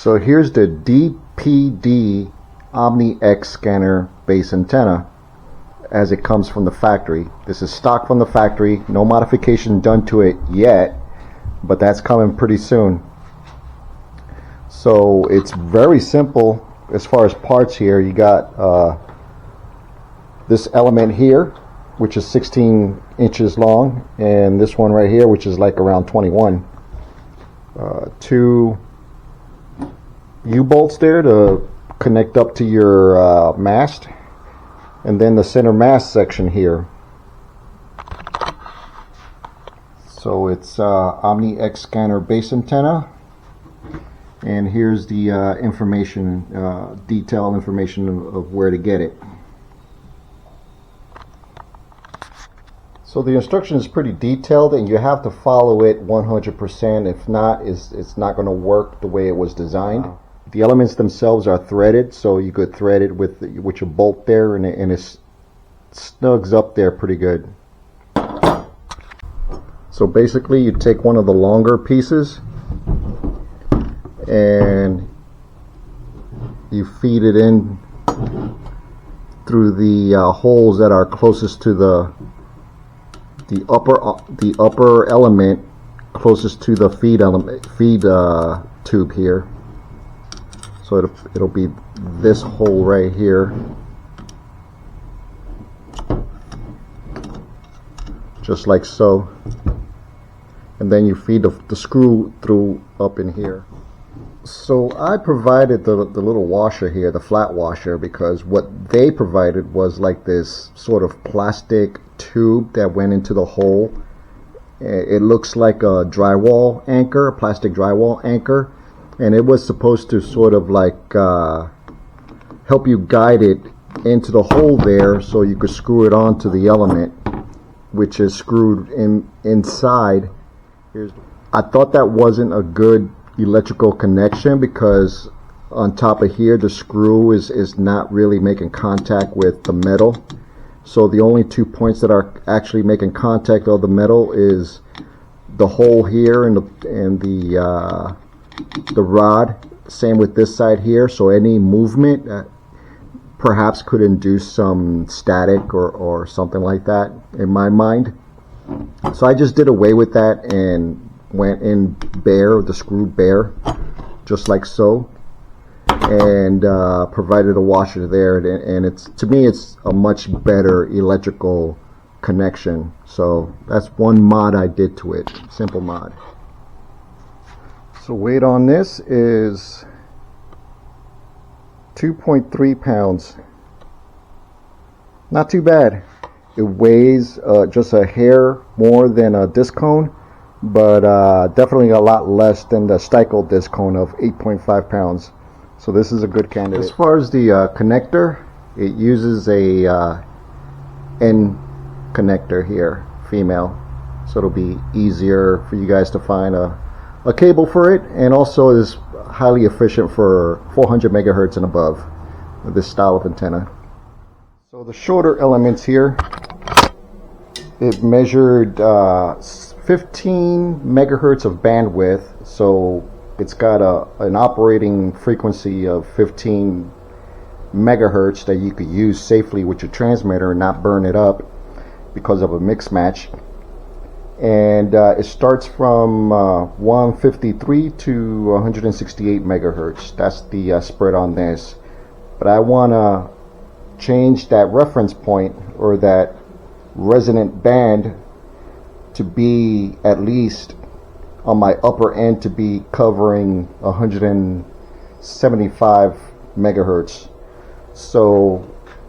So here's the DPD OmniX scanner base antenna as it comes from the factory. This is stock from the factory, no modification done to it yet, but that's coming pretty soon. So it's very simple as far as parts here. You got this element here, which is 16 inches long, and this one right here, which is like around 21. Two U-bolts there to connect up to your mast, and then the center mast section here. So it's OmniX scanner base antenna, and here's the information, detailed information of where to get it. So the instruction is pretty detailed, and you have to follow it 100%. If not, it's not going to work the way it was designed. The elements themselves are threaded, so you could thread it with your bolt there, and it snugs up there pretty good. So basically, you take one of the longer pieces and you feed it in through the holes that are closest to the upper element, closest to the feed tube here. So it'll be this hole right here, just like so, and then you feed the screw through up in here. So I provided the little washer here, the flat washer, because what they provided was like this sort of plastic tube that went into the hole. It looks like a drywall anchor, a plastic drywall anchor, and it was supposed to sort of like help you guide it into the hole there so you could screw it onto the element, which is screwed inside. I thought that wasn't a good electrical connection, because on top of here the screw is not really making contact with the metal. So the only 2 points that are actually making contact of the metal is the hole here and the rod. Same with this side here. So any movement perhaps could induce some static or something like that in my mind. So I just did away with that and went in bare, the screw bare, just like so, and provided a washer there, and it's, to me, it's a much better electrical connection. So that's one mod I did to it, simple mod. So weight on this is 2.3 pounds. Not too bad. It weighs just a hair more than a disc cone, but definitely a lot less than the Stichel disc cone of 8.5 pounds. So this is a good candidate. As far as the connector, it uses a N connector here, female, so it'll be easier for you guys to find a cable for it, and also is highly efficient for 400 megahertz and above with this style of antenna. So the shorter elements here, it measured 15 megahertz of bandwidth, so it's got an operating frequency of 15 megahertz that you could use safely with your transmitter and not burn it up because of a mix match. And it starts from 153 to 168 megahertz. That's the spread on this. But I want to change that reference point, or that resonant band, to be at least on my upper end, to be covering 175 megahertz. So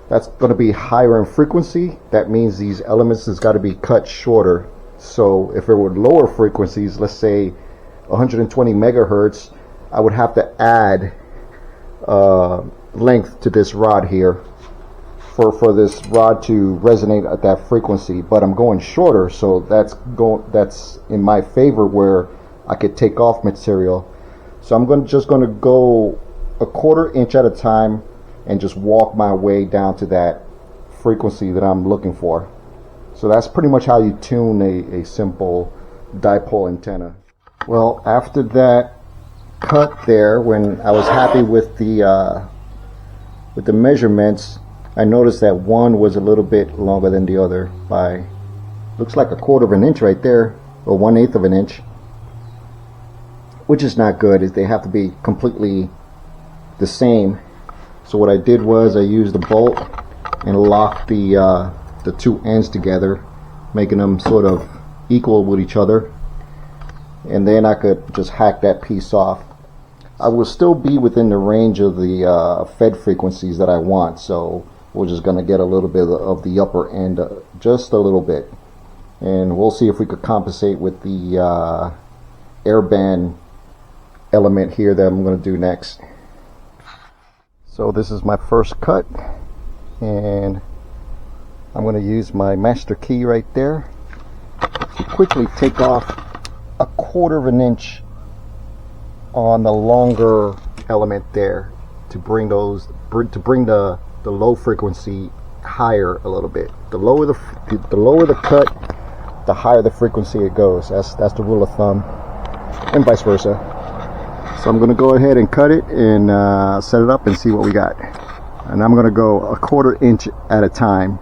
that's going to be higher in frequency. That means these elements has got to be cut shorter. So if it were lower frequencies, let's say 120 megahertz, I would have to add length to this rod here for this rod to resonate at that frequency. But I'm going shorter, so that's in my favor, where I could take off material. So I'm just going to go a 1/4 inch at a time and just walk my way down to that frequency that I'm looking for. So that's pretty much how you tune a simple dipole antenna. Well, after that cut there, when I was happy with the measurements, I noticed that one was a little bit longer than the other by, looks like a 1/4 of an inch right there, or 1/8 of an inch, which is not good. Is they have to be completely the same. So what I did was I used a bolt and locked the two ends together, making them sort of equal with each other, and then I could just hack that piece off. I will still be within the range of the fed frequencies that I want, so we're just going to get a little bit of the upper end, just a little bit, and we'll see if we could compensate with the airband element here that I'm going to do next. So this is my first cut, and I'm going to use my master key right there to quickly take off a 1/4 of an inch on the longer element there to bring the low frequency higher a little bit. The lower the cut, the higher the frequency it goes. That's the rule of thumb, and vice versa. So I'm going to go ahead and cut it and set it up and see what we got. And I'm going to go a 1/4 inch at a time,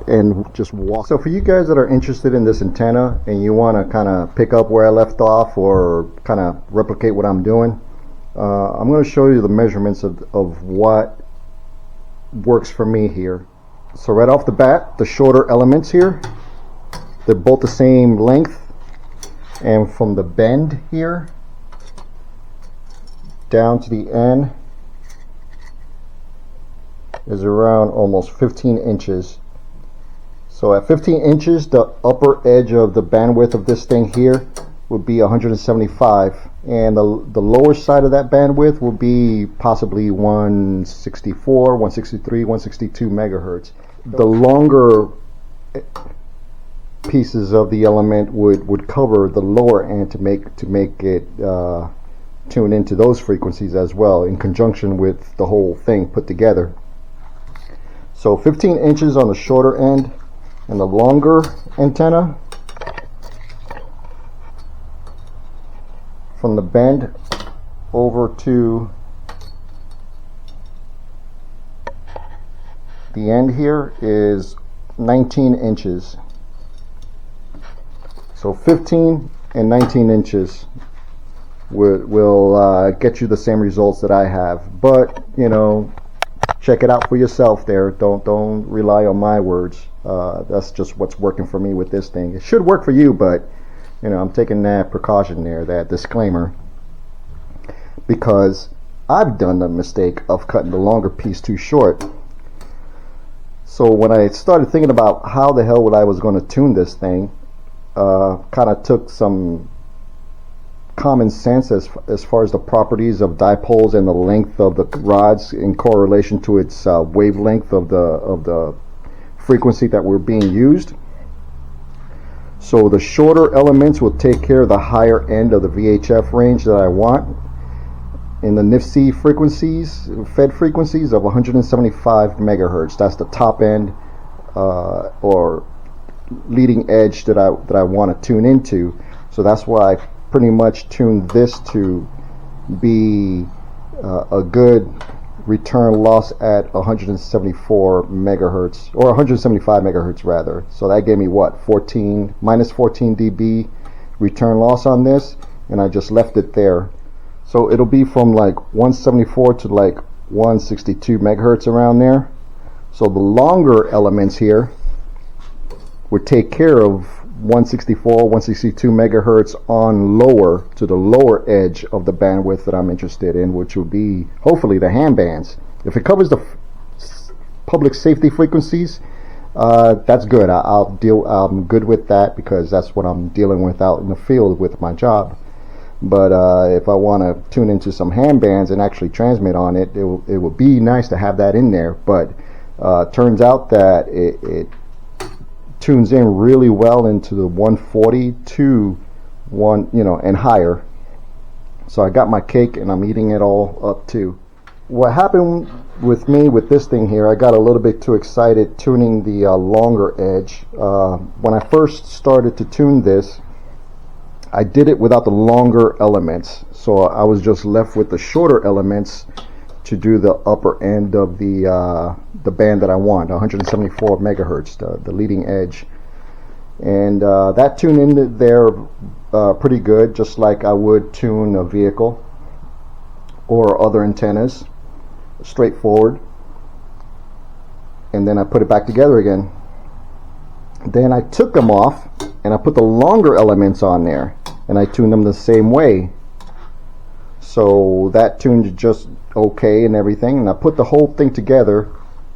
and just walk. So for you guys that are interested in this antenna and you want to kind of pick up where I left off or kind of replicate what I'm doing, I'm going to show you the measurements of what works for me here. So right off the bat, the shorter elements here, they're both the same length, and from the bend here down to the end is around almost 15 inches. So at 15 inches, the upper edge of the bandwidth of this thing here would be 175, and the lower side of that bandwidth will be possibly 164, 163, 162 megahertz. The longer pieces of the element would cover the lower end to make it tune into those frequencies as well, in conjunction with the whole thing put together. So 15 inches on the shorter end, and the longer antenna from the bend over to the end here is 19 inches. So 15 and 19 inches will get you the same results that I have. But, you know, check it out for yourself there. Don't rely on my words. That's just what's working for me with this thing. It should work for you, but you know, I'm taking that precaution there, that disclaimer, because I've done the mistake of cutting the longer piece too short. So when I started thinking about how the hell I was going to tune this thing, kind of took some common sense as far as the properties of dipoles and the length of the rods in correlation to its wavelength of the frequency that were being used. So the shorter elements will take care of the higher end of the VHF range that I want in the NIFC frequencies, fed frequencies of 175 megahertz. That's the top end or leading edge that I want to tune into. So that's why I pretty much tuned this to be a good return loss at 174 megahertz, or 175 megahertz rather. So that gave me what, minus 14 dB return loss on this, and I just left it there. So it'll be from like 174 to like 162 megahertz around there. So the longer elements here would take care of 164, 162 megahertz on lower to the lower edge of the bandwidth that I'm interested in, which will be hopefully the ham bands. If it covers the public safety frequencies, that's good. I'm good with that, because that's what I'm dealing with out in the field with my job. But if I want to tune into some ham bands and actually transmit on it, it would be nice to have that in there. But turns out that it tunes in really well into the 140 to and higher. So I got my cake and I'm eating it all up too. What happened with me with this thing here, I got a little bit too excited tuning the longer edge. When I first started to tune this, I did it without the longer elements, so I was just left with the shorter elements to do the upper end of the band that I want, 174 megahertz, the leading edge. And that tuned in there pretty good, just like I would tune a vehicle or other antennas, straightforward. And then I put it back together again. Then I took them off and I put the longer elements on there, and I tuned them the same way. So that tuned just okay and everything, and I put the whole thing together,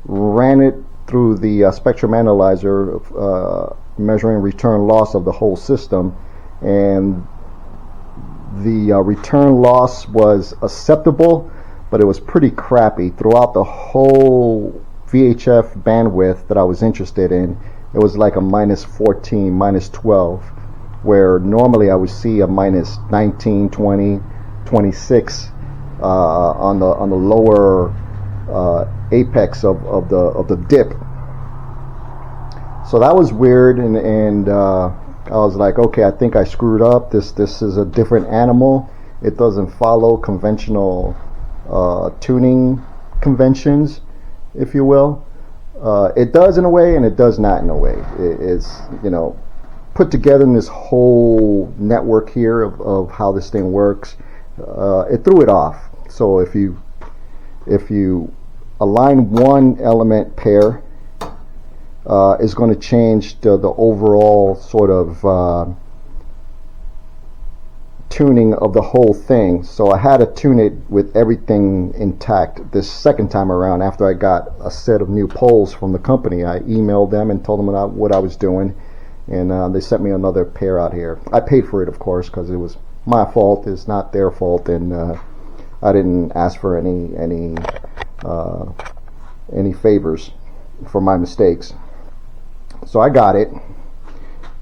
ran it through the spectrum analyzer, measuring return loss of the whole system, and the return loss was acceptable, but it was pretty crappy throughout the whole VHF bandwidth that I was interested in. It was like a -14, -12, where normally I would see a -19, 20, 26 on the lower apex of the dip. So that was weird, and I was like, okay, I think I screwed up. This is a different animal. It doesn't follow conventional tuning conventions, if you will. It does in a way, and it does not in a way. It's, you know, put together in this whole network here of how this thing works. It threw it off. So if you align one element pair, is going to change the overall sort of tuning of the whole thing. So I had to tune it with everything intact this second time around. After I got a set of new poles from the company, I emailed them and told them what I was doing, and they sent me another pair out here. I paid for it, of course, because it was my fault. It's not their fault, and I didn't ask for any favors for my mistakes. So I got it,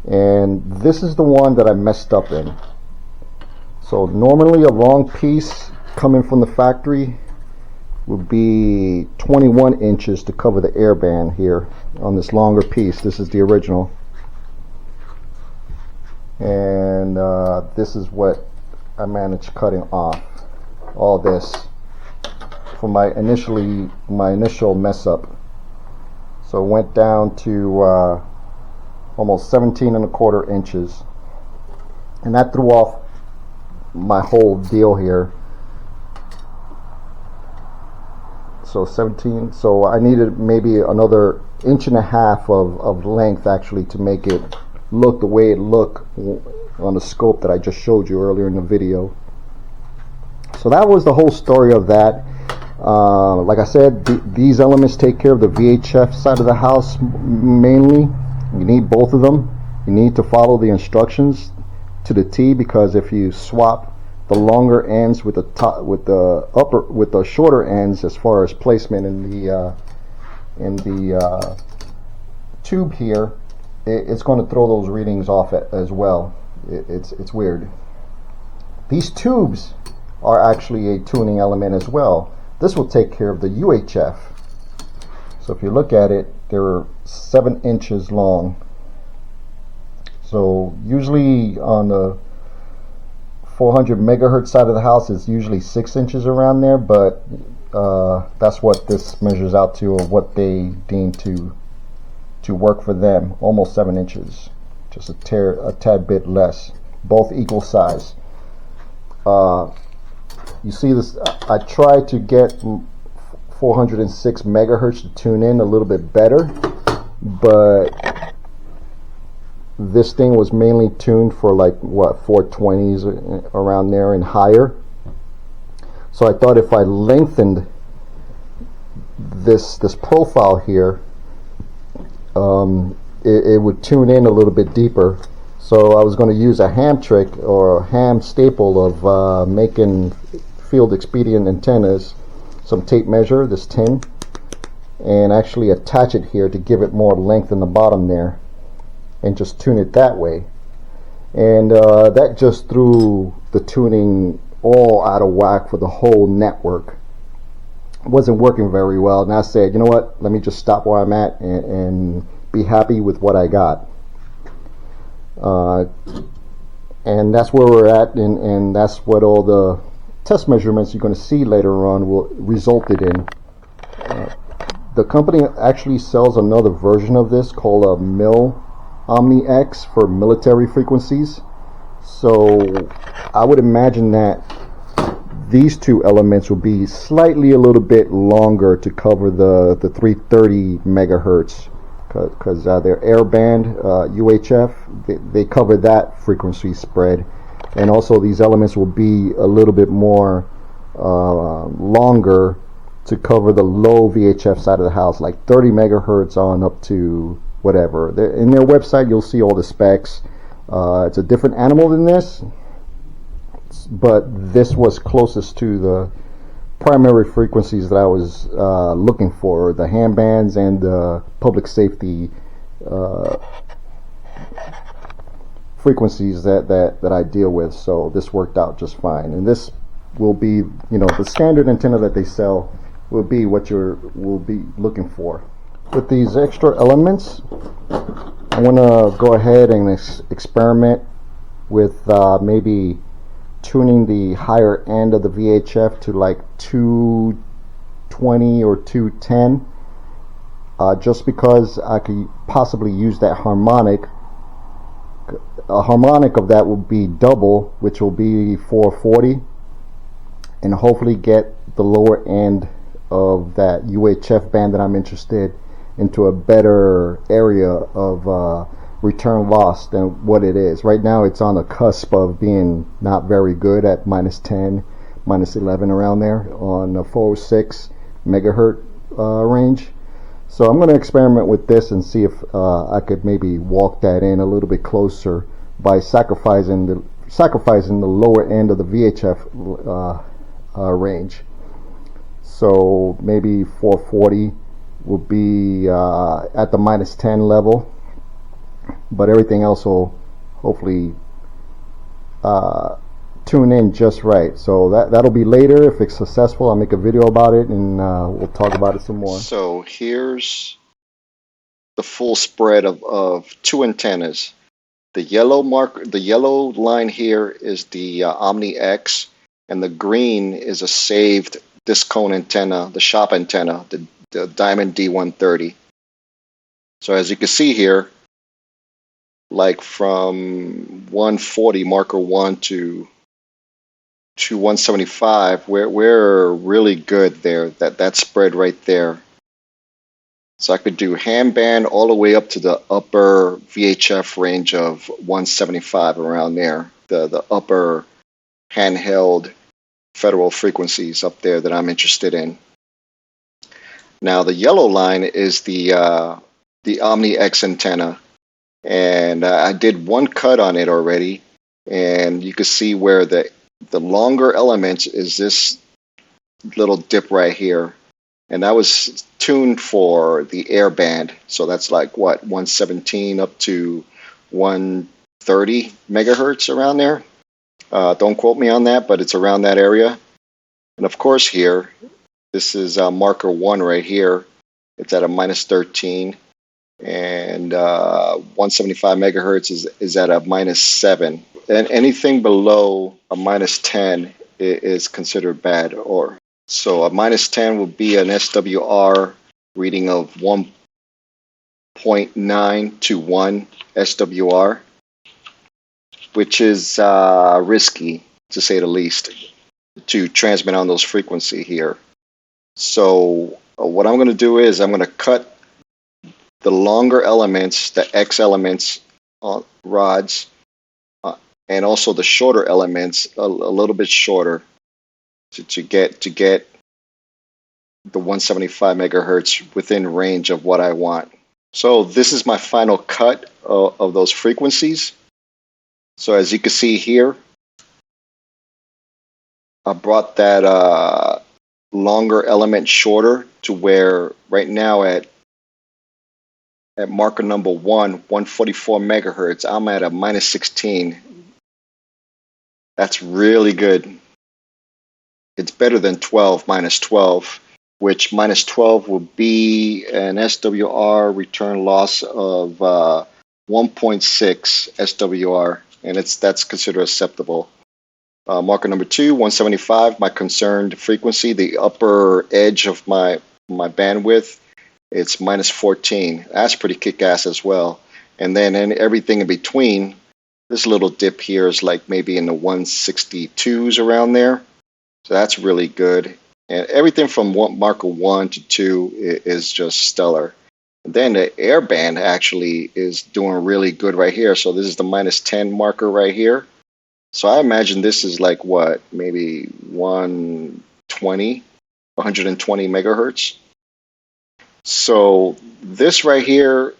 and this is the one that I messed up in. So normally a long piece coming from the factory would be 21 inches to cover the airband here on this longer piece. This is the original, and this is what I managed cutting off, all this for my initial mess up. So it went down to almost 17¼ inches, and that threw off my whole deal here. So 17, so I needed maybe another 1.5 inches of length actually to make it look the way it looked on the scope that I just showed you earlier in the video. So that was the whole story of that. Like I said, these elements take care of the VHF side of the house mainly. You need both of them. You need to follow the instructions to the T, because if you swap the longer ends with the shorter ends as far as placement in the tube here, it's going to throw those readings off as well. It's weird. These tubes are actually a tuning element as well. This will take care of the UHF. So if you look at it, they're 7 inches long. So usually on the 400 megahertz side of the house, it's usually 6 inches around there, but that's what this measures out to, or what they deem to work for them. Almost 7 inches, just a tad bit less. Both equal size. You see this, I tried to get 406 megahertz to tune in a little bit better, but this thing was mainly tuned for like what, 420s around there and higher. So I thought if I lengthened this profile here, it would tune in a little bit deeper. So I was going to use a ham trick or a ham staple of making field expedient antennas, some tape measure, this tin, and actually attach it here to give it more length in the bottom there, and just tune it that way. And that just threw the tuning all out of whack for the whole network. It wasn't working very well, and I said, you know what, let me just stop where I'm at and be happy with what I got. And that's where we're at, and that's what all the test measurements you're going to see later on will resulted in. The company actually sells another version of this called a OmniX for military frequencies. So I would imagine that these two elements will be slightly a little bit longer to cover the 330 megahertz, because they're airband UHF. They cover that frequency spread, and also these elements will be a little bit more longer to cover the low VHF side of the house, like 30 megahertz on up to whatever. In their website you'll see all the specs. It's a different animal than this, but this was closest to the primary frequencies that I was looking for, the ham bands and the public safety frequencies that I deal with. So this worked out just fine, and this will be, you know, the standard antenna that they sell will be what will be looking for. With these extra elements, I want to go ahead and experiment with maybe tuning the higher end of the VHF to like 220 or 210, just because I could possibly use that harmonic. A harmonic of that would be double, which will be 440, and hopefully get the lower end of that UHF band that I'm interested into a better area of return loss than what it is. Right now it's on the cusp of being not very good at -10, -11, around there on the 406 megahertz range. So I'm going to experiment with this and see if I could maybe walk that in a little bit closer by sacrificing the lower end of the VHF range. So maybe 440 will be at the -10 level, but everything else will hopefully tune in just right. So that'll be later. If it's successful, I'll make a video about it, and we'll talk about it some more. So here's the full spread of two antennas. The yellow line here is the OmniX, and the green is a saved disc cone antenna, the shop antenna, the Diamond D130. So as you can see here, like from 140 marker 1 to 175, we're really good there. That spread right there. So I could do ham band all the way up to the upper VHF range of 175, around there. The upper handheld federal frequencies up there that I'm interested in. Now the yellow line is the OmniX antenna, and I did one cut on it already, and you can see where the longer element is this little dip right here, and that was tuned for the air band. So that's like what, 117 up to 130 megahertz, around there. Don't quote me on that, but it's around that area. And of course here, this is marker 1 right here. It's at a -13, and 175 megahertz is at a -7. And anything below a -10 is considered bad. Or so a -10 would be an SWR reading of 1.9 to 1 SWR, which is risky, to say the least, to transmit on those frequency here. So what I'm going to do is I'm going to cut the longer elements, the X elements rods, and also the shorter elements a little bit shorter to get the 175 megahertz within range of what I want. So this is my final cut of those frequencies. So as you can see here, I brought that longer element shorter to where right now at marker number 144 megahertz, I'm at a -16. That's really good. It's better than 12, -12, which -12 will be an SWR return loss of 1.6 SWR. and that's considered acceptable. Marker number 2, 175, my concerned frequency, the upper edge of my bandwidth, it's minus 14. That's pretty kick-ass as well. And then everything in between, this little dip here is like maybe in the 162s around there. So that's really good. And everything from marker 1 to 2 is just stellar. And then the air band actually is doing really good right here. So this is the minus 10 marker right here. So I imagine this is like what, maybe 120 megahertz. So this right here,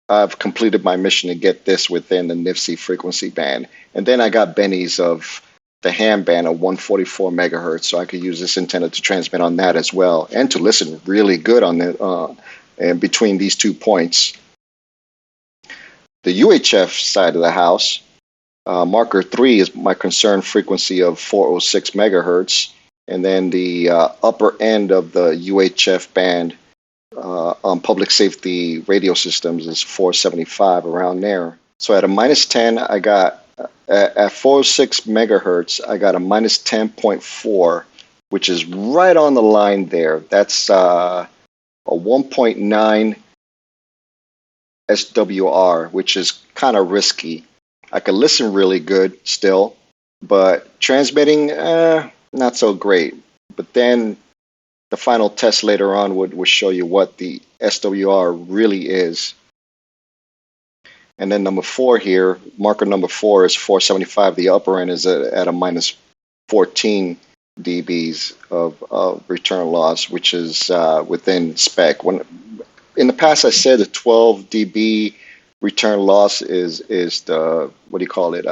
I've completed my mission to get this within the NIFC frequency band. And then I got bennies of the ham band of 144 megahertz. So I could use this antenna to transmit on that as well, and to listen really good on the and between these 2 points. The UHF side of the house, marker 3 is my concern frequency of 406 megahertz, and then the upper end of the UHF band on public safety radio systems is 475, around there. So at a minus 10, I got at 406 megahertz, I got a minus 10.4, which is right on the line there. That's a 1.9 SWR, which is kind of risky. I can listen really good still, but transmitting, not so great. But then the final test later on would show you what the SWR really is. And then number 4 here, marker number 4 is 475. The upper end is at a minus 14 dBs of return loss, which is within spec. When in the past I said the 12 dB return loss is the, what do you call it,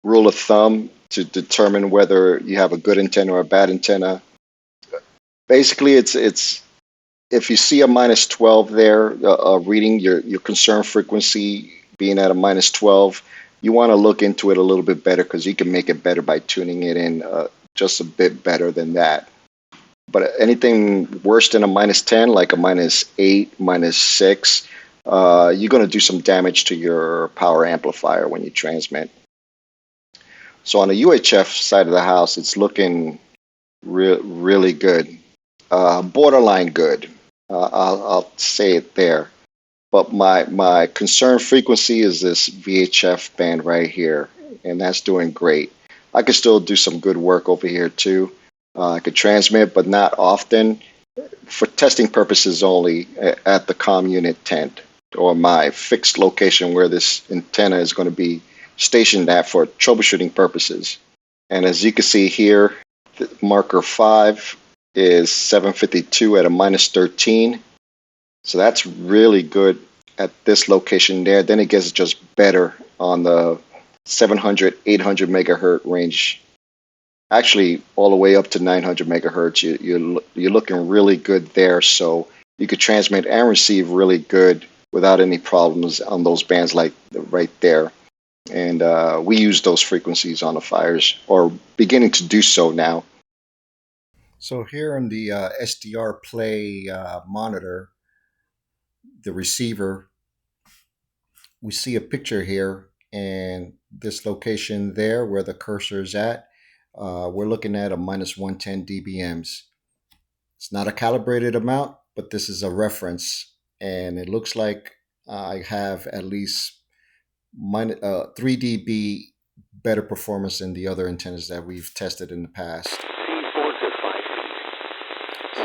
rule of thumb to determine whether you have a good antenna or a bad antenna. Basically, it's if you see a minus 12 there, reading your concern frequency being at a minus 12, you want to look into it a little bit better, because you can make it better by tuning it in just a bit better than that. But anything worse than a minus 10, like a minus 8, minus 6, you're going to do some damage to your power amplifier when you transmit. So on the UHF side of the house, it's looking really good. Borderline good. I'll say it there. But my concern frequency is this VHF band right here, and that's doing great. I could still do some good work over here too. I could transmit, but not often, for testing purposes only at the comm unit tent, or my fixed location where this antenna is going to be stationed at for troubleshooting purposes. And as you can see here, marker 5 is 752 at a minus 13. So that's really good at this location there. Then it gets just better on the 700, 800 megahertz range. Actually, all the way up to 900 megahertz. You're looking really good there. So you could transmit and receive really good without any problems on those bands, like right there. And we use those frequencies on the fires, or beginning to do so now. So here in the SDR Play monitor, the receiver, we see a picture here, and this location there where the cursor is at, we're looking at a minus 110 dBms. It's not a calibrated amount, but this is a reference, and it looks like I have at least 3 dB better performance than the other antennas that we've tested in the past.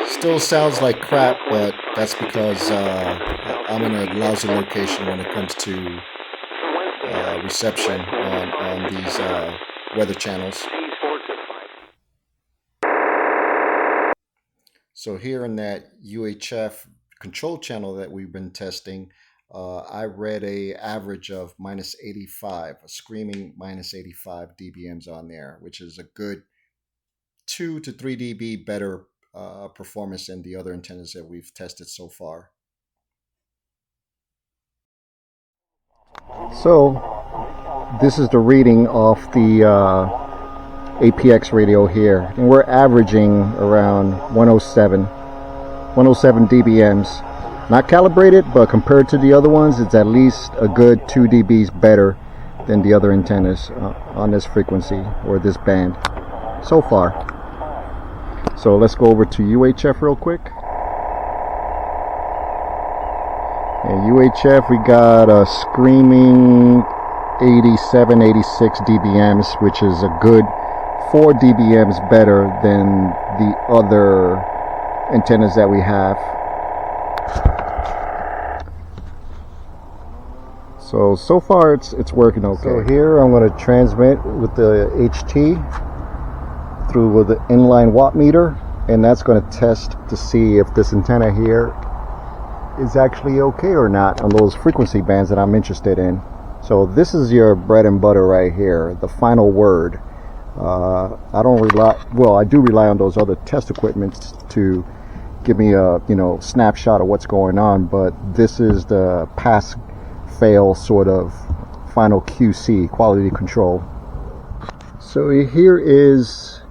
Still sounds like crap, but that's because I'm in a lousy location when it comes to reception on these weather channels. So here in that UHF control channel that we've been testing, I read a average of minus 85, a screaming minus 85 dBms on there, which is a good 2 to 3 dB better performance than the other antennas that we've tested so far. So this is the reading off the APX radio here, and we're averaging around 107 dBms. Not calibrated, but compared to the other ones, it's at least a good 2 dBs better than the other antennas on this frequency or this band so far. So let's go over to UHF real quick. And UHF, we got a screaming 87, 86 dBms, which is a good 4 dBms better than the other antennas that we have. So far it's working okay. So here I'm going to transmit with the HT through the inline watt meter, and that's going to test to see if this antenna here is actually okay or not on those frequency bands that I'm interested in. So this is your bread and butter right here, the final word. I don't rely, well, I do rely on those other test equipments to give me a snapshot of what's going on, but this is the pass fail sort of final QC, quality control. So here is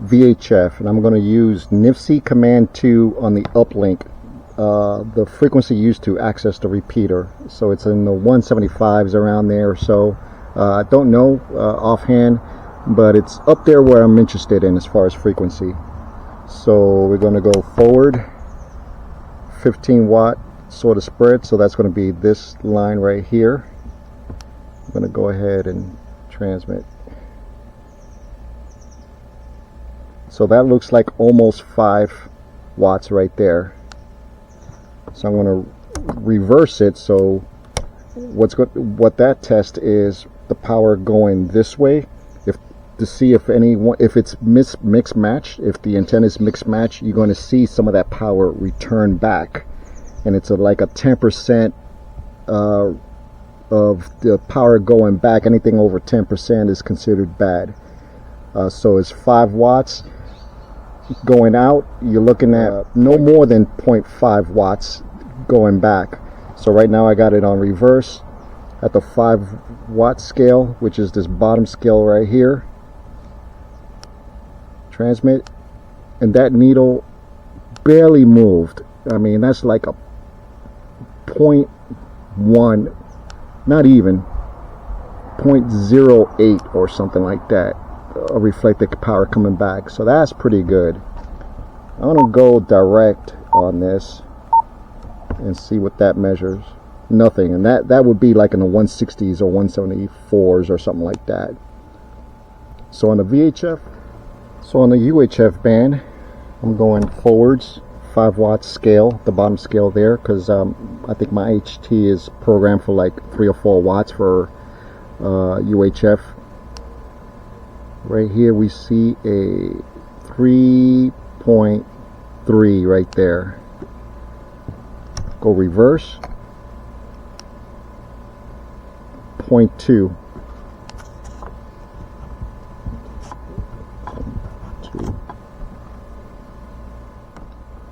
VHF, and I'm going to use NIFC command 2 on the uplink, the frequency used to access the repeater. So it's in the 175s around there or so. I don't know offhand, but it's up there where I'm interested in as far as frequency. So we're going to go forward 15 watt sort of spread, so that's going to be this line right here. I'm going to go ahead and transmit. So that looks like almost 5 watts right there. So I'm going to reverse it. So what that test is the power going this way, to see if it's mix match. If the antenna is mix match, you're going to see some of that power return back, and it's like a 10% of the power going back. Anything over 10% is considered bad. So it's 5 watts going out. You're looking at no more than 0.5 watts going back. So right now I got it on reverse at the 5 watt scale, which is this bottom scale right here. Transmit, and that needle barely moved. I mean, that's like a 0.1, not even 0.08 or something like that, a reflected power coming back. So that's pretty good. I'm gonna go direct on this and see what that measures. Nothing, and that would be like in the 160s or 174s or something like that. So on the VHF, so on the UHF band, I'm going forwards 5 watt scale, the bottom scale there, because I think my HT is programmed for like 3 or 4 watts for UHF. Right here we see a 3.3 right there. Go reverse, 0.2.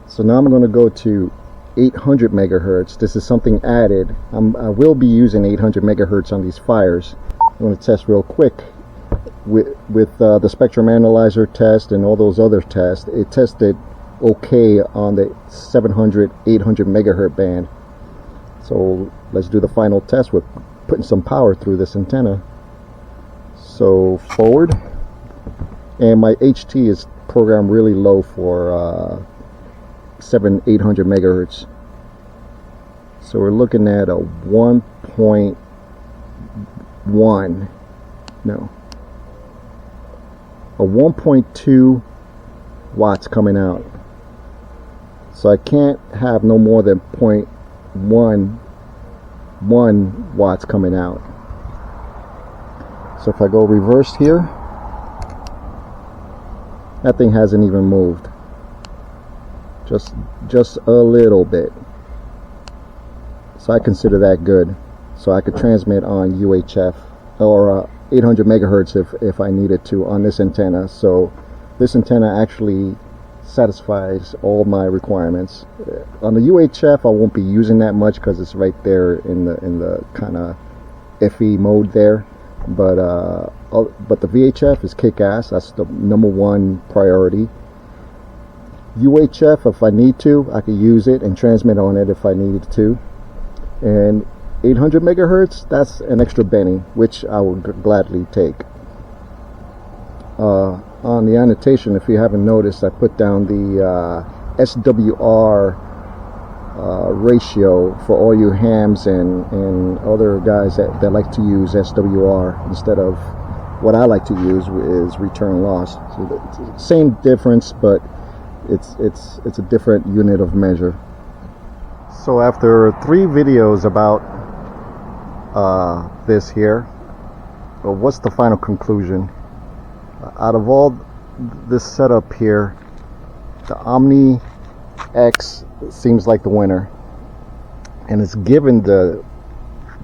So now I'm going to go to 800 megahertz. This is something added. I will be using 800 megahertz on these fires. I'm going to test real quick with the spectrum analyzer test and all those other tests. It tested okay on the 700, 800 megahertz band. So let's do the final test with putting some power through this antenna. So forward, and my HT is programmed really low for 800 megahertz. So we're looking at a 1.1, no, a 1.2 watts coming out. So I can't have no more than 0.1 watts coming out. So if I go reversed here, that thing hasn't even moved. Just a little bit. So I consider that good. So I could transmit on UHF or 800 megahertz if I needed to on this antenna. So this antenna actually satisfies all my requirements. On the UHF I won't be using that much because it's right there in the kind of FE mode there. But the VHF is kick-ass. That's the #1 priority. UHF, if I need to, I could use it and transmit on it if I needed to. And 800 megahertz, that's an extra penny, which I would gladly take. On the annotation, if you haven't noticed, I put down the SWR ratio for all you hams and other guys that like to use SWR instead of what I like to use is return loss. So the same difference, but it's a different unit of measure. So after 3 videos about this here, well, what's the final conclusion? Out of all this setup here, the OmniX seems like the winner, and it's given the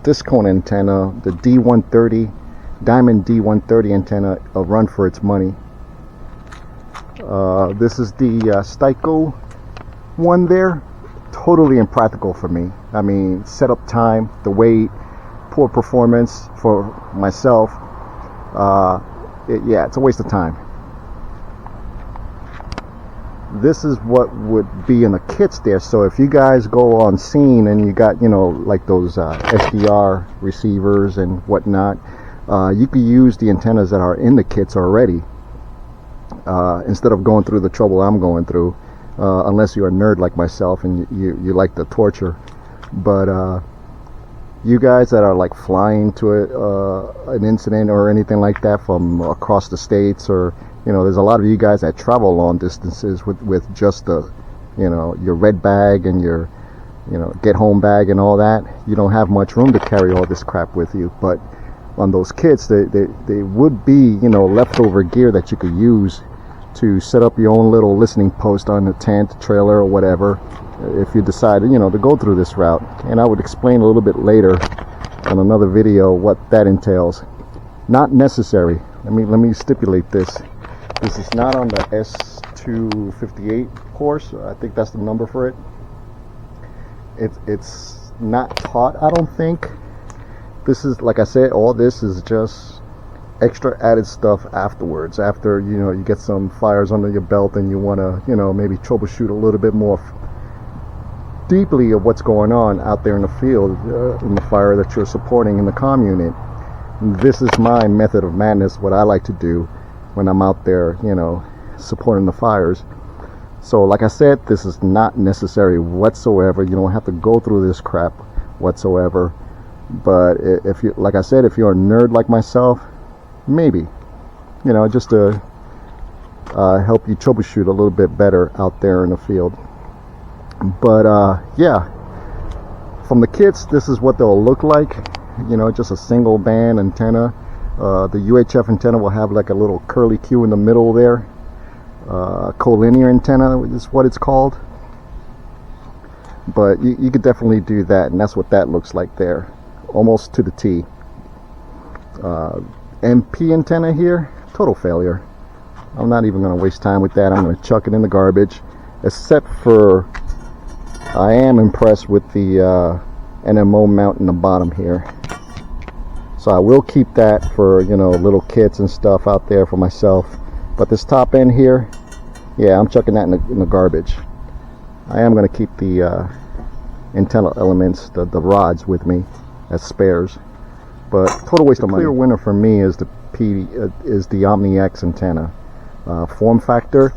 discone antenna, the D130 Diamond D130 antenna, a run for its money. This is the Styco one there. Totally impractical for me. I mean, setup time, the weight, poor performance for myself. Yeah, it's a waste of time. This is what would be in the kits there. So if you guys go on scene and you got, you know, like those SDR receivers and whatnot, you could use the antennas that are in the kits already, instead of going through the trouble I'm going through, unless you're a nerd like myself and you like the torture. But you guys that are like flying to an incident or anything like that from across the states, or you know, there's a lot of you guys that travel long distances with just the, you know, your red bag and your, you know, get home bag and all that. You don't have much room to carry all this crap with you. But on those kits, they would be, you know, leftover gear that you could use to set up your own little listening post on the tent, trailer, or whatever, if you decide, you know, to go through this route. And I would explain a little bit later on another video what that entails. Not necessary. Let me stipulate this. This is not on the S258 course. I think that's the number for it. It's not taught, I don't think. This is, like I said, all this is just extra added stuff afterwards. After, you know, you get some fires under your belt and you want to, you know, maybe troubleshoot a little bit more deeply of what's going on out there in the field, in the fire that you're supporting in the comm unit. This is my method of madness, what I like to do when I'm out there, you know, supporting the fires. So like I said, this is not necessary whatsoever. You don't have to go through this crap whatsoever. But if you, like I said, if you're a nerd like myself, maybe, you know, just to help you troubleshoot a little bit better out there in the field. But yeah, from the kits, this is what they'll look like. You know, just a single band antenna. The UHF antenna will have like a little curly Q in the middle there. Collinear antenna is what it's called. But you could definitely do that, and that's what that looks like there, almost to the T. MP antenna here, total failure. I'm not even going to waste time with that. I'm going to chuck it in the garbage, except for I am impressed with the NMO mount in the bottom here. So I will keep that for, you know, little kits and stuff out there for myself. But this top end here, yeah, I'm chucking that in the garbage. I am going to keep the antenna elements, the rods, with me as spares. But total waste of money. The clear winner for me is the OmniX antenna. Form factor,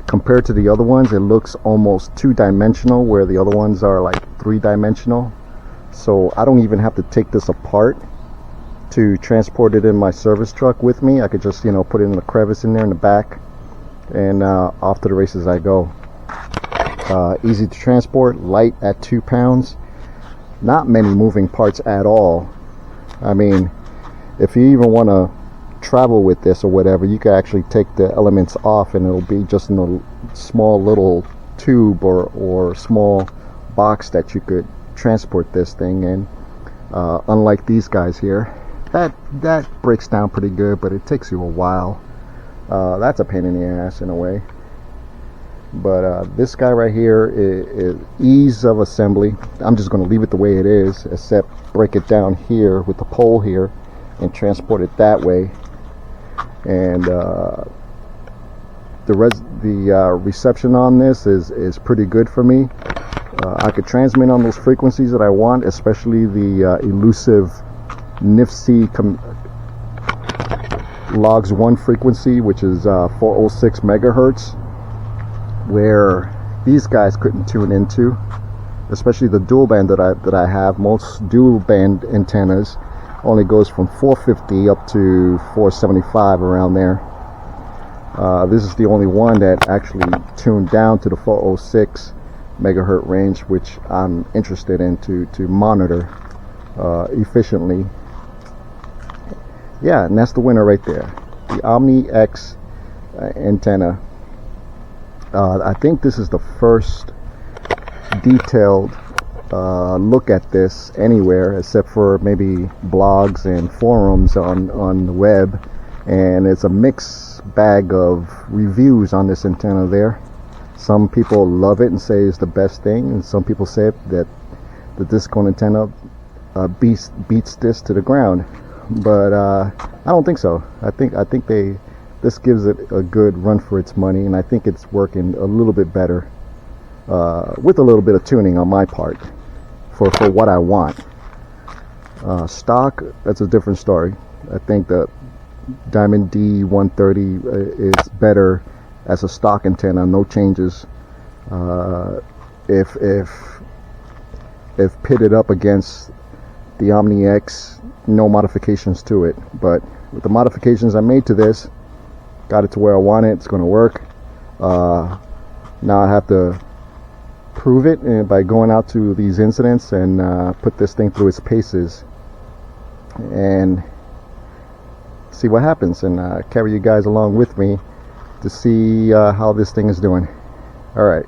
compared to the other ones, it looks almost 2-dimensional, where the other ones are like 3-dimensional. So I don't even have to take this apart to transport it in my service truck with me. I could just, you know, put it in the crevice in there in the back, and off to the races I go. Easy to transport, light at 2 pounds, not many moving parts at all. I mean, if you even want to travel with this or whatever, you can actually take the elements off and it'll be just in a small little tube or small box that you could transport this thing in. Unlike these guys here, that breaks down pretty good, but it takes you a while. That's a pain in the ass in a way. But this guy right here is ease of assembly. I'm just going to leave it the way it is, except break it down here with the pole here and transport it that way. And the reception on this is pretty good for me. I could transmit on those frequencies that I want, especially the elusive NIFC logs 1 frequency, which is 406 megahertz, where these guys couldn't tune into, especially the dual band that I have. Most dual band antennas only goes from 450 up to 475, around there. This is the only one that actually tuned down to the 406 megahertz range, which I'm interested in to monitor efficiently. Yeah, and that's the winner right there, the OmniX antenna. I think this is the first detailed look at this anywhere, except for maybe blogs and forums on the web, and it's a mixed bag of reviews on this antenna there. Some people love it and say it's the best thing, and some people say that the discone antenna beats this to the ground. But I don't think so. I think this gives it a good run for its money, and I think it's working a little bit better with a little bit of tuning on my part for what I want. Stock, that's a different story. I think the Diamond D130 is better as a stock antenna, no changes. If pitted up against the OmniX, no modifications to it. But with the modifications I made to this, got it to where I want it. It's going to work. Now I have to prove it by going out to these incidents and put this thing through its paces and see what happens, and carry you guys along with me to see how this thing is doing. All right.